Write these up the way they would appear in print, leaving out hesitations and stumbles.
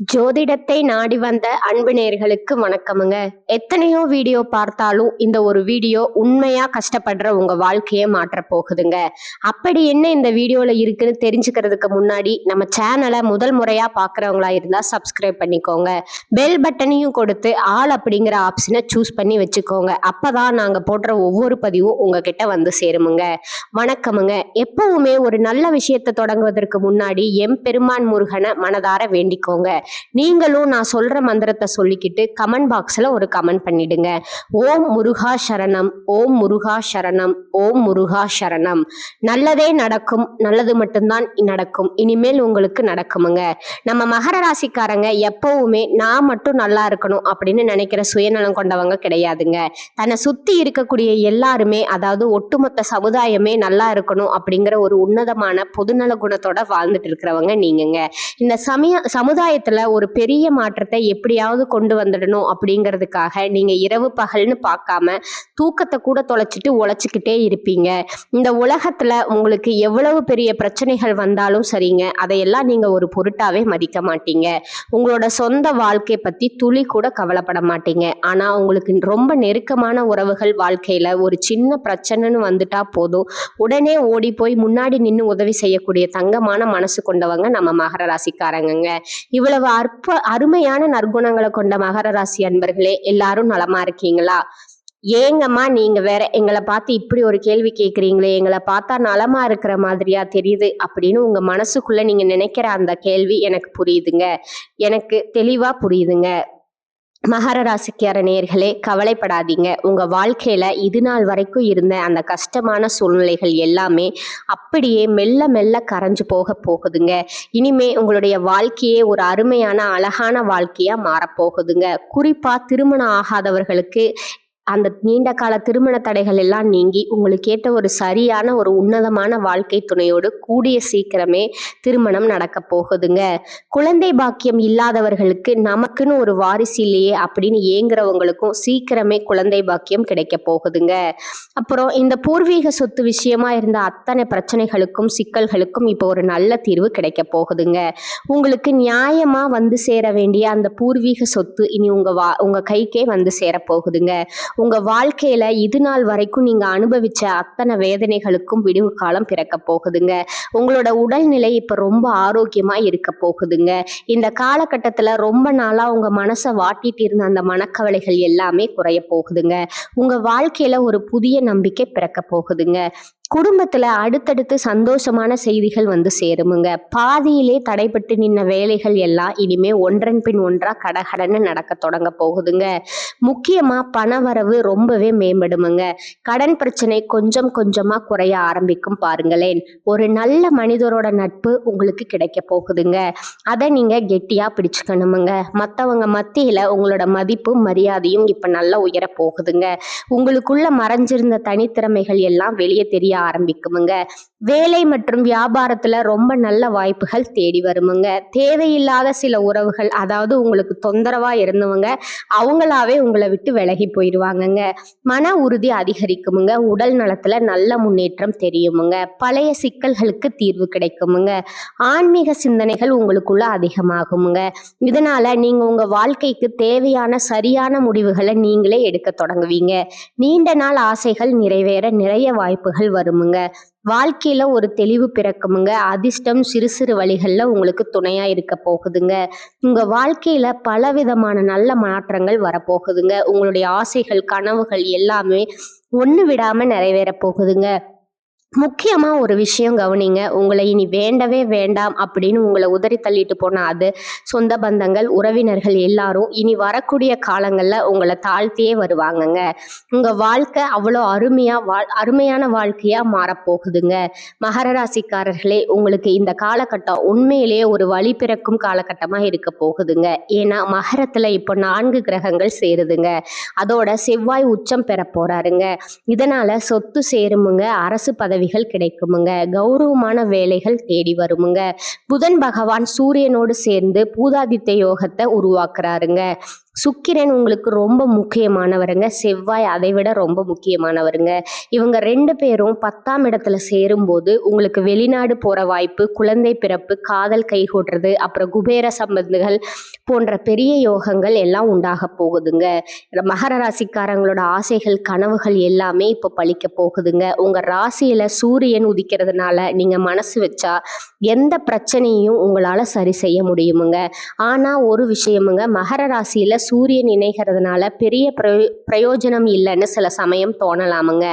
ஜோதிடத்தை நாடி வந்த அன்பு நேயர்களுக்கு வணக்கமுங்க. எத்தனையோ வீடியோ பார்த்தாலும் இந்த ஒரு வீடியோ உண்மையா கஷ்டப்படுற உங்க வாழ்க்கையை மாற்ற போகுதுங்க. அப்படி என்ன இந்த வீடியோல இருக்குன்னு தெரிஞ்சுக்கிறதுக்கு முன்னாடி நம்ம சேனலை முதல் முறையா பாக்குறவங்களா இருந்தா சப்ஸ்கிரைப் பண்ணிக்கோங்க. பெல் பட்டனையும் கொடுத்து ஆல் அப்படிங்கிற ஆப்ஷனை சூஸ் பண்ணி வச்சுக்கோங்க. அப்பதான் நாங்க போடுற ஒவ்வொரு பதிவும் உங்ககிட்ட வந்து சேருமுங்க. வணக்கமுங்க. எப்பவுமே ஒரு நல்ல விஷயத்தை தொடங்குவதற்கு முன்னாடி எம்பெருமான் முருகனை மனதார வேண்டிக்கோங்க. நீங்களும் நான் சொல்ற மந்திரத்தை சொல்லிக்கிட்டு கமெண்ட் பாக்ஸ்ல ஒரு கமெண்ட் பண்ணிடுங்க. ஓம் முருகா சரணம், ஓம் முருகா சரணம், ஓம் முருகா சரணம். நல்லதே நடக்கும், நல்லது மட்டும்தான் நடக்கும், இனிமேல் உங்களுக்கு நடக்குமுங்க. நம்ம மகர ராசிக்காரங்க எப்பவுமே நான் மட்டும் நல்லா இருக்கணும் அப்படின்னு நினைக்கிற சுயநலம் கொண்டவங்க கிடையாதுங்க. தன்னை சுத்தி இருக்கக்கூடிய எல்லாருமே, அதாவது ஒட்டுமொத்த சமுதாயமே நல்லா இருக்கணும் அப்படிங்கிற ஒரு உன்னதமான பொதுநல குணத்தோட வாழ்ந்துட்டு இருக்கிறவங்க நீங்கங்க. இந்த சமுதாயத்துல ஒரு பெரிய மாற்றத்தை எப்படியாவது கொண்டு வந்துடணும் அப்படிங்கிறதுக்காக நீங்க இரவு பகல்னு பார்க்காம தூக்கத்தை கூட தொலைச்சிட்டு உழைச்சிக்கிட்டே இருப்பீங்க. இந்த உலகத்துல உங்களுக்கு எவ்வளவு பெரிய பிரச்சனைகள் வந்தாலும் சரிங்க, அதையெல்லாம் நீங்க ஒரு பொருட்டாவே மதிக்க மாட்டீங்க. உங்களோட சொந்த வாழ்க்கை பத்தி துளி கூட கவலைப்பட மாட்டீங்க. ஆனா உங்களுக்கு ரொம்ப நெருக்கமான உறவுகள் வாழ்க்கையில ஒரு சின்ன பிரச்சனைன்னு வந்துட்டா போதும், உடனே ஓடி போய் முன்னாடி நின்று உதவி செய்யக்கூடிய தங்கமான மனசு கொண்டவங்க நம்ம மகர ராசிக்காரங்க. இவ்வளவு அருமையான நற்குணங்களை கொண்ட மகர ராசி அன்பர்களே, எல்லாரும் நலமா இருக்கீங்களா? ஏங்கம்மா நீங்க வேற எங்களை பார்த்து இப்படி ஒரு கேள்வி கேட்குறீங்களே, எங்களை பார்த்தா நலமா இருக்கிற மாதிரியா தெரியுது அப்படின்னு உங்க மனசுக்குள்ள நீங்க நினைக்கிற அந்த கேள்வி எனக்கு புரியுதுங்க. எனக்கு தெளிவா புரியுதுங்க. மகர ராசிக்கார நேயர்களே, கவலைப்படாதீங்க. உங்க வாழ்க்கையில இது நாள் வரைக்கும் இருந்த அந்த கஷ்டமான சூழ்நிலைகள் எல்லாமே அப்படியே மெல்ல மெல்ல கரைஞ்சு போகுதுங்க. இனிமே உங்களுடைய வாழ்க்கையே ஒரு அருமையான அழகான வாழ்க்கையா மாறப்போகுதுங்க. குறிப்பா திருமணம் ஆகாதவர்களுக்கு அந்த நீண்ட கால திருமண தடைகள் எல்லாம் நீங்கி உங்களுக்கு ஏற்ற ஒரு சரியான ஒரு உன்னதமான வாழ்க்கை துணையோடு கூடிய சீக்கிரமே திருமணம் நடக்க போகுதுங்க. குழந்தை பாக்கியம் இல்லாதவர்களுக்கு நமக்குன்னு ஒரு வாரிசு இல்லையே அப்படின்னு ஏங்குறவங்களுக்கும் சீக்கிரமே குழந்தை பாக்கியம் கிடைக்க போகுதுங்க. அப்புறம் இந்த பூர்வீக சொத்து விஷயமா இருந்த அத்தனை பிரச்சனைகளுக்கும் சிக்கல்களுக்கும் இப்போ ஒரு நல்ல தீர்வு கிடைக்க போகுதுங்க. உங்களுக்கு நியாயமா வந்து சேர வேண்டிய அந்த பூர்வீக சொத்து இனி உங்க கைக்கே வந்து சேர போகுதுங்க. உங்க வாழ்க்கையில இது நாள் வரைக்கும் நீங்க அனுபவிச்ச அத்தனை வேதனைகளுக்கும் விடிவு காலம் பிறக்க போகுதுங்க. உங்களோட உடல்நிலை இப்ப ரொம்ப ஆரோக்கியமா இருக்க போகுதுங்க. இந்த காலகட்டத்துல ரொம்ப நாளா உங்க மனசை வாட்டிட்டு இருந்த அந்த மனக்கவலைகள் எல்லாமே குறைய போகுதுங்க. உங்க வாழ்க்கையில ஒரு புதிய நம்பிக்கை பிறக்க போகுதுங்க. குடும்பத்துல அடுத்தடுத்து சந்தோஷமான செய்திகள் வந்து சேருமுங்க. பாதியிலே தடைப்பட்டு நின்ன வேலைகள் எல்லாம் இனிமே ஒன்றன் பின் ஒன்றா கடகடன்னு நடக்க தொடங்க போகுதுங்க. முக்கியமா பண வரவு ரொம்பவே மேம்படுமுங்க. கடன் பிரச்சனை கொஞ்சம் கொஞ்சமா குறைய ஆரம்பிக்கும் பாருங்களேன். ஒரு நல்ல மனிதரோட நட்பு உங்களுக்கு கிடைக்க போகுதுங்க. அதை நீங்க கெட்டியா பிடிச்சுக்கணுமுங்க. மற்றவங்க மத்தியில உங்களோட மதிப்பும் மரியாதையும் இப்ப நல்லா உயர போகுதுங்க. உங்களுக்குள்ள மறைஞ்சிருந்த தனித்திறமைகள் எல்லாம் வெளியே தெரிய ஆரம்பிக்குமுங்க. வேலை மற்றும் வியாபாரத்துல ரொம்ப நல்ல வாய்ப்புகள் தேடி வருமுங்க. தேவையில்லாத சில உறவுகள், அதாவது உங்களுக்கு தொந்தரவா இருந்தவங்க அவங்களாவே உங்களை விட்டு விலகி போயிடுவாங்கங்க. மன உறுதி அதிகரிக்குமுங்க. உடல் நலத்துல நல்ல முன்னேற்றம் தெரியுமுங்க. பழைய சிக்கல்களுக்கு தீர்வு கிடைக்குமுங்க. ஆன்மீக சிந்தனைகள் உங்களுக்குள்ள அதிகமாகுமுங்க. இதனால நீங்க உங்க வாழ்க்கைக்கு தேவையான சரியான முடிவுகளை நீங்களே எடுக்க தொடங்குவீங்க. நீண்ட நாள் ஆசைகள் நிறைவேற நிறைய வாய்ப்புகள் வருமுங்க. வாழ்க்கையில ஒரு தெளிவு பிறக்குமுங்க. அதிர்ஷ்டம் சிறு சிறு வழிகள்ல உங்களுக்கு துணையா இருக்க போகுதுங்க. உங்க வாழ்க்கையில பலவிதமான நல்ல மாற்றங்கள் வரப்போகுதுங்க. உங்களுடைய ஆசைகள் கனவுகள் எல்லாமே ஒண்ணு விடாம நிறைவேற போகுதுங்க. முக்கியமா ஒரு விஷயம் கவனிங்க. உங்களை இனி வேண்டவே வேண்டாம் அப்படின்னு உங்களை உதறி தள்ளிட்டு போன அது சொந்த பந்தங்கள் உறவினர்கள் எல்லாரும் இனி வரக்கூடிய காலங்கள்ல உங்களை தாழ்த்தியே வருவாங்கங்க. உங்க வாழ்க்கை அவ்வளோ அருமையான வாழ்க்கையா மாறப்போகுதுங்க. மகர ராசிக்காரர்களே, உங்களுக்கு இந்த காலகட்டம் உண்மையிலேயே ஒரு வழி பிறக்கும் காலகட்டமா இருக்க போகுதுங்க. ஏன்னா மகரத்துல இப்போ 4 கிரகங்கள் சேருதுங்க. அதோட செவ்வாய் உச்சம் பெற போறாருங்க. இதனால சொத்து சேருமுங்க. அரசு பதவிகள் கிடைக்குமுங்க. கௌரவமான வேலைகள் தேடி வருமுங்க. புதன் பகவான் சூரியனோடு சேர்ந்து பூதாதித்ய யோகத்தை உருவாக்குறாருங்க. சுக்கிரன் உங்களுக்கு ரொம்ப முக்கியமானவருங்க. செவ்வாய் அதை விட ரொம்ப முக்கியமானவருங்க. இவங்க 2 பேரும் 10ஆம் இடத்துல சேரும்போது உங்களுக்கு வெளிநாடு போற வாய்ப்பு, குழந்தை பிறப்பு, காதல் கைகூடுறது, அப்புறம் குபேர சம்பந்துகள் போன்ற பெரிய யோகங்கள் எல்லாம் உண்டாக போகுதுங்க. மகர ராசிக்காரங்களோட ஆசைகள், கனவுகள் எல்லாமே இப்போ பலிக்க போகுதுங்க. உங்க ராசியில சூரியன் உதிக்கிறதுனால நீங்க மனசு வச்சா எந்த பிரச்சனையும் உங்களால சரி செய்ய முடியுமுங்க. ஆனா ஒரு விஷயமுங்க, மகர ராசியில சூரியன் இணைகிறதுனால பெரிய பிரயோஜனம் இல்லைன்னு சில சமயம் தோணலாமுங்க.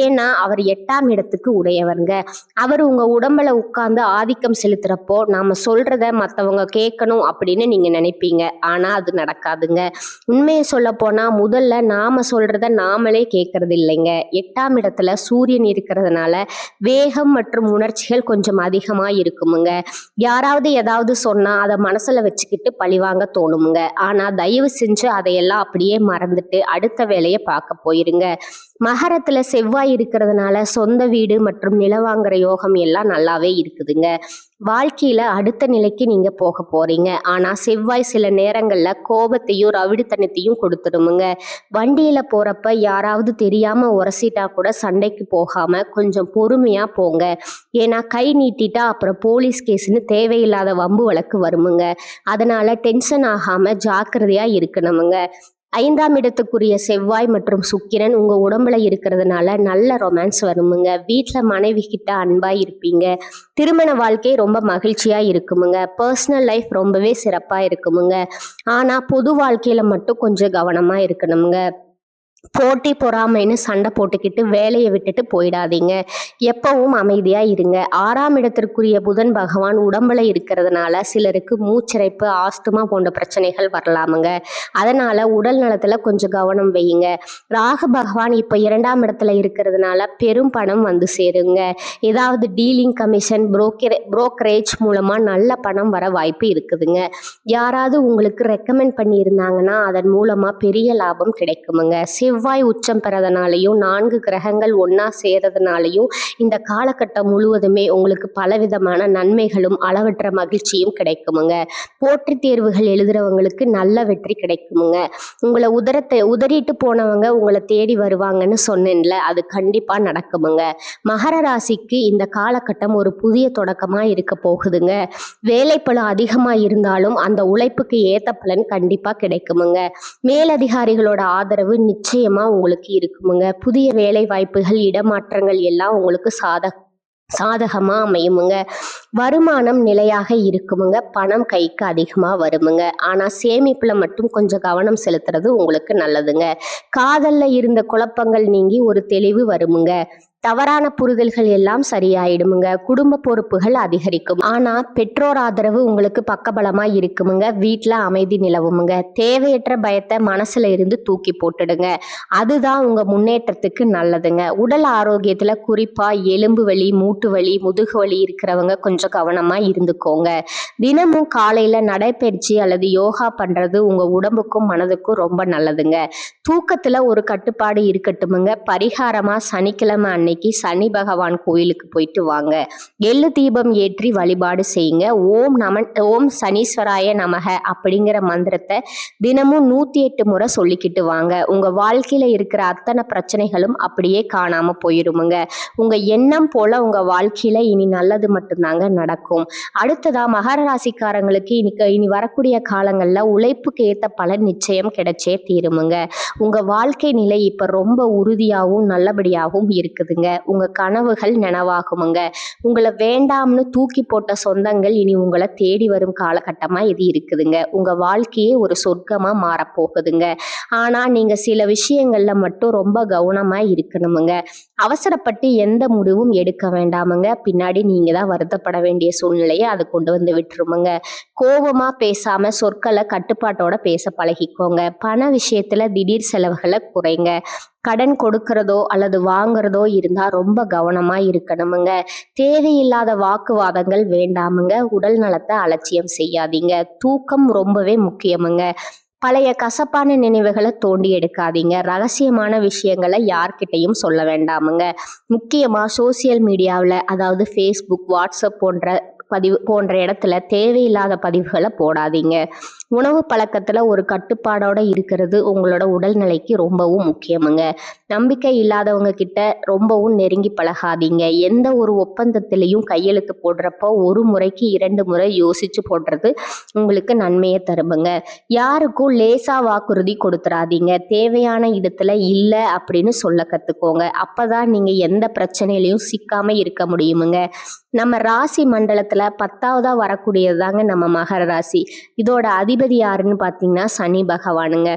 ஏன்னா அவர் 8ஆம் இடத்துக்கு உடையவருங்க. அவர் உங்க உடம்புல உட்கார்ந்து ஆதிக்கம் செலுத்துறப்போ நாம சொல்றத மற்றவங்க கேட்கணும் அப்படின்னு நீங்க நினைப்பீங்க. ஆனா அது நடக்காதுங்க. உண்மையை சொல்ல போனா முதல்ல நாம சொல்றத நாமளே கேட்கறது இல்லைங்க. 8ஆம் இடத்துல சூரியன் இருக்கிறதுனால வேகம் மற்றும் உணர்ச்சிகள் கொஞ்சம் அதிகமா இருக்குமுங்க. யாராவது ஏதாவது சொன்னா அதை மனசுல வச்சுக்கிட்டு பழிவாங்க தோணுமுங்க. ஆனா தயவு செஞ்சு அதையெல்லாம் அப்படியே மறந்துட்டு அடுத்த வேலையை பார்க்க போயிருங்க. மகரத்துல செவ்வாய் இருக்கிறதுனால சொந்த வீடு மற்றும் நிலம் வாங்குற யோகம் எல்லாம் நல்லாவே இருக்குதுங்க. வாழ்க்கையில அடுத்த நிலைக்கு நீங்க போக போறீங்க. ஆனா செவ்வாய் சில நேரங்கள்ல கோபத்தையும் ரவிடித்தனத்தையும் கொடுத்துடுமுங்க. வண்டியில போறப்ப யாராவது தெரியாம உரசிட்டா கூட சண்டைக்கு போகாம கொஞ்சம் பொறுமையா போங்க. ஏன்னா கை நீட்டிட்டா அப்புறம் போலீஸ் கேஸ்ன்னு தேவையில்லாத வம்பு வழக்கு வருமுங்க. அதனால டென்ஷன் ஆகாம ஜாக்கிரதையா இருக்கணுமுங்க. 5ஆம் இடத்துக்குரிய செவ்வாய் மற்றும் சுக்கிரன் உங்க உடம்புல இருக்கிறதுனால நல்ல ரொமான்ஸ் வருமுங்க. வீட்டுல மனைவி கிட்ட அன்பா இருப்பீங்க. திருமண வாழ்க்கை ரொம்ப மகிழ்ச்சியா இருக்குமுங்க. பர்சனல் லைஃப் ரொம்பவே சிறப்பா இருக்குமுங்க. ஆனா பொது வாழ்க்கையில மட்டும் கொஞ்சம் கவனமா இருக்கணுமுங்க. போட்டி பொறாமைன்னு சண்டை போட்டுக்கிட்டு வேலையை விட்டுட்டு போயிடாதீங்க. எப்பவும் அமைதியா இருங்க. 6ஆம் இடத்திற்குரிய புதன் பகவான் உடம்புல இருக்கிறதுனால சிலருக்கு மூச்சிறைப்பு, ஆஸ்துமா போன்ற பிரச்சனைகள் வரலாமுங்க. அதனால உடல் நலத்துல கொஞ்சம் கவனம் வையுங்க. ராகு பகவான் இப்ப 2ஆம் இடத்துல இருக்கிறதுனால பெரும் பணம் வந்து சேருங்க. ஏதாவது டீலிங் கமிஷன், புரோக்கரேஜ் மூலமா நல்ல பணம் வர வாய்ப்பு இருக்குதுங்க. யாராவது உங்களுக்கு ரெக்கமெண்ட் பண்ணி இருந்தாங்கன்னா அதன் மூலமா பெரிய லாபம் கிடைக்குமுங்க. செவ்வாய் உச்சம் பெறதுனாலையும் 4 கிரகங்கள் ஒன்னா சேர்றதுனாலையும் இந்த காலகட்டம் முழுவதுமே உங்களுக்கு பலவிதமான நன்மைகளும் அளவற்ற மகிழ்ச்சியும் கிடைக்குமுங்க. போட்டித் தேர்வுகள் எழுதுறவங்களுக்கு நல்ல வெற்றி கிடைக்குமுங்க. உங்களை உதறிட்டு போனவங்க உங்களை தேடி வருவாங்கன்னு சொன்னேன்ல, அது கண்டிப்பா நடக்குமுங்க. மகர ராசிக்கு இந்த காலகட்டம் ஒரு புதிய தொடக்கமா இருக்க போகுதுங்க. வேலைப்பளு அதிகமா இருந்தாலும் அந்த உழைப்புக்கு ஏத்த பலன் கண்டிப்பா கிடைக்குமுங்க. மேலதிகாரிகளோட ஆதரவு நிச்சயமா உங்களுக்கு இருக்குமுங்க. புதிய வேலை வாய்ப்புகள், இடமாற்றங்கள் எல்லாம் உங்களுக்கு சாதகமா அமையுமுங்க. வருமானம் நிலையாக இருக்குமுங்க. பணம் கைக்கு அதிகமா வருமுங்க. ஆனா சேமிப்புல மட்டும் கொஞ்சம் கவனம் செலுத்துறது உங்களுக்கு நல்லதுங்க. காதல்ல இருந்த குழப்பங்கள் நீங்கி ஒரு தெளிவு வருமுங்க. தவறான புரிதல்கள் எல்லாம் சரியாயிடுமுங்க. குடும்ப பொறுப்புகள் அதிகரிக்கும். ஆனா பெற்றோர் ஆதரவு உங்களுக்கு பக்கபலமா இருக்குமுங்க. வீட்டுல அமைதி நிலவுமுங்க. தேவையற்ற பயத்தை மனசுல இருந்து தூக்கி போட்டுடுங்க. அதுதான் உங்க முன்னேற்றத்துக்கு நல்லதுங்க. உடல் ஆரோக்கியத்துல குறிப்பா எலும்பு வலி, மூட்டு வலி, முதுகு வலி இருக்கிறவங்க கொஞ்சம் கவனமா இருந்துக்கோங்க. தினமும் காலையில நடைப்பயிற்சி அல்லது யோகா பண்றது உங்க உடம்புக்கும் மனதுக்கும் ரொம்ப நல்லதுங்க. தூக்கத்துல ஒரு கட்டுப்பாடு இருக்கட்டுமுங்க. பரிகாரமா சனிக்கிழமை அன்னைக்கு சனி பகவான் கோயிலுக்கு போயிட்டு வாங்க. எள்ளு தீபம் ஏற்றி வழிபாடு செய்யுங்க. ஓம் சனீஸ்வராய நமக அப்படிங்கிற மந்திரத்தை தினமும் 108 முறை சொல்லிக்கிட்டு வாங்க. உங்க வாழ்க்கையில இருக்கிற அத்தனை பிரச்சனைகளும் அப்படியே காணாம போயிருமுங்க. உங்க எண்ணம் போல உங்க வாழ்க்கையில இனி நல்லது மட்டும்தாங்க நடக்கும். அடுத்ததா மகர ராசிக்காரங்களுக்கு இனி வரக்கூடிய காலங்கள்ல உழைப்புக்கு ஏத்த பலன் நிச்சயம் கிடைச்சே தீருமுங்க. உங்க வாழ்க்கை நிலை இப்ப ரொம்ப உறுதியாகவும் நல்லபடியாகவும் இருக்குதுங்க. உங்க கனவுகள் நனவாகுமுங்க. உங்களை வேண்டாம்னு தூக்கி போட்ட சொந்தங்கள் இனி உங்களை தேடி வரும் காலகட்டமா இது இருக்குதுங்க. உங்க வாழ்க்கையே ஒரு சொர்க்கமா மாறப்போகுதுங்க. ஆனா நீங்க சில விஷயங்கள்ல மட்டும் ரொம்ப கவனமா இருக்கணுமுங்க. அவசரப்பட்டு எந்த முடிவும் எடுக்க வேண்டாமுங்க. பின்னாடி நீங்க தான் வருத்தப்பட வேண்டிய சூழ்நிலையை அது கொண்டு வந்து விட்டுருமுங்க. கோபமா பேசாம சொற்களை கட்டுப்பாட்டோட பேச பழகிக்கோங்க. பண விஷயத்துல திடீர் செலவுகளை குறைங்க. கடன் கொடுக்கறதோ அல்லது வாங்குறதோ இருந்தா ரொம்ப கவனமா இருக்கணுமுங்க. தேவையில்லாத வாக்குவாதங்கள் வேண்டாமுங்க. உடல் நலத்தை அலட்சியம் செய்யாதீங்க. தூக்கம் ரொம்பவே முக்கியமுங்க. பழைய கசப்பான நினைவுகளை தோண்டி எடுக்காதீங்க. ரகசியமான விஷயங்களை யார்கிட்டையும் சொல்ல வேண்டாமுங்க. முக்கியமா சோசியல் மீடியாவில், அதாவது ஃபேஸ்புக், வாட்ஸ்அப் போன்ற இடத்துல தேவையில்லாத பதிவுகளை போடாதீங்க. உணவு பழக்கத்துல ஒரு கட்டுப்பாடோட இருக்கிறது உங்களோட உடல்நிலைக்கு ரொம்பவும் முக்கியமுங்க. நம்பிக்கை இல்லாதவங்க கிட்ட ரொம்பவும் நெருங்கி பழகாதீங்க. எந்த ஒரு ஒப்பந்தத்திலையும் கையெழுத்து போடுறப்போ ஒரு முறைக்கு 2 முறை யோசிச்சு போடுறது உங்களுக்கு நன்மையை தருமுங்க. யாருக்கும் லேசா வாக்குறுதி கொடுத்துறாதீங்க. தேவையான இடத்துல இல்ல அப்படின்னு சொல்ல கத்துக்கோங்க. அப்பதான் நீங்க எந்த பிரச்சனையிலையும் சிக்காம இருக்க முடியுமுங்க. நம்ம ராசி மண்டலத்துல 10வதா வரக்கூடியதுதாங்க நம்ம மகர ராசி. இதோட அதிபதி யாருன்னு பாத்தீங்கன்னா சனி பகவானுங்க.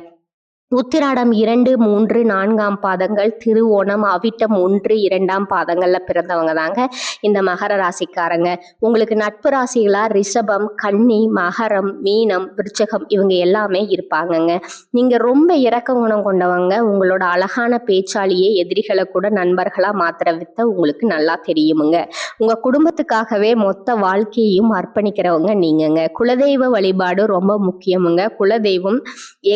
உத்திராடம் 2, 3, 4ஆம் பாதங்கள், திருவோணம், அவிட்டம் 1, 2ஆம் பாதங்கள்ல பிறந்தவங்க தாங்க இந்த மகர ராசிக்காரங்க. உங்களுக்கு நட்பு ராசிகளா ரிஷபம், கன்னி, மகரம், மீனம், விருச்சகம் இவங்க எல்லாமே இருப்பாங்கங்க. நீங்க ரொம்ப இரக்க குணம் கொண்டவங்க. உங்களோட அழகான பேச்சாலேயே எதிரிகளை கூட நண்பர்களா மாத்திர வித்த உங்களுக்கு நல்லா தெரியுமுங்க. உங்க குடும்பத்துக்காகவே மொத்த வாழ்க்கையையும் அர்ப்பணிக்கிறவங்க நீங்கங்க. குலதெய்வ வழிபாடு ரொம்ப முக்கியமுங்க. குலதெய்வம்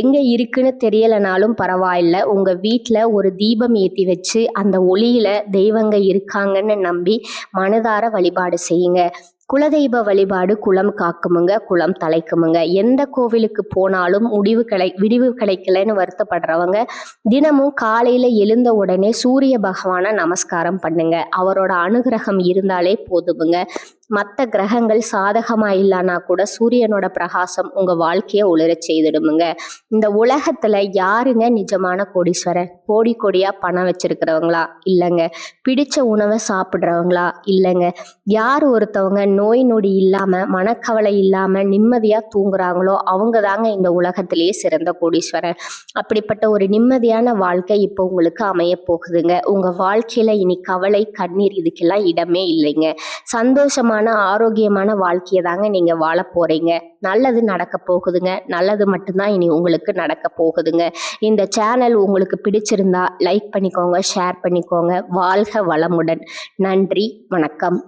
எங்க இருக்குன்னு தெரியலனாலும் பரவாயில்ல, உங்க வீட்டுல ஒரு தீபம் ஏத்தி வச்சு அந்த ஒளியில தெய்வங்க இருக்காங்கன்னு நம்பி மனதார வழிபாடு செய்யுங்க. குலதெய்வ வழிபாடு குலம் காக்குமுங்க, குலம் தலைக்குமுங்க. எந்த கோவிலுக்கு போனாலும் விடிவு கிடைக்கலன்னு வருத்தப்படுறவங்க தினமும் காலையில எழுந்த உடனே சூரிய பகவானை நமஸ்காரம் பண்ணுங்க. அவரோட அனுகிரகம் இருந்தாலே போதுமுங்க. மற்ற கிரகங்கள் சாதகமா இல்லைன்னா கூட சூரியனோட பிரகாசம் உங்க வாழ்க்கைய ஒளிரச் செய்திடுமுங்க. இந்த உலகத்துல யாருங்க நிஜமான கோடீஸ்வரர்? கோடி கோடியா பணம் வச்சிருக்கிறவங்களா? இல்லைங்க. பிடிச்ச உணவை சாப்பிட்றவங்களா? இல்லைங்க. யார் ஒருத்தவங்க நோய் நொடி இல்லாம மனக்கவலை இல்லாம நிம்மதியா தூங்குறாங்களோ அவங்க தாங்க இந்த உலகத்திலேயே சிறந்த கோடீஸ்வரர். அப்படிப்பட்ட ஒரு நிம்மதியான வாழ்க்கை இப்போ உங்களுக்கு அமைய போகுதுங்க. உங்க வாழ்க்கையில இனி கவலை கண்ணீர் இதுக்கெல்லாம் இடமே இல்லைங்க. சந்தோஷமான ஆரோக்கியமான வாழ்க்கையை தாங்க நீங்க வாழ போறீங்க. நல்லது நடக்க போகுதுங்க. நல்லது மட்டும்தான் இனி உங்களுக்கு நடக்க போகுதுங்க. இந்த சேனல் உங்களுக்கு பிடிச்சிருந்தா லைக் பண்ணிக்கோங்க, ஷேர் பண்ணிக்கோங்க. வாழ்க வளமுடன். நன்றி, வணக்கம்.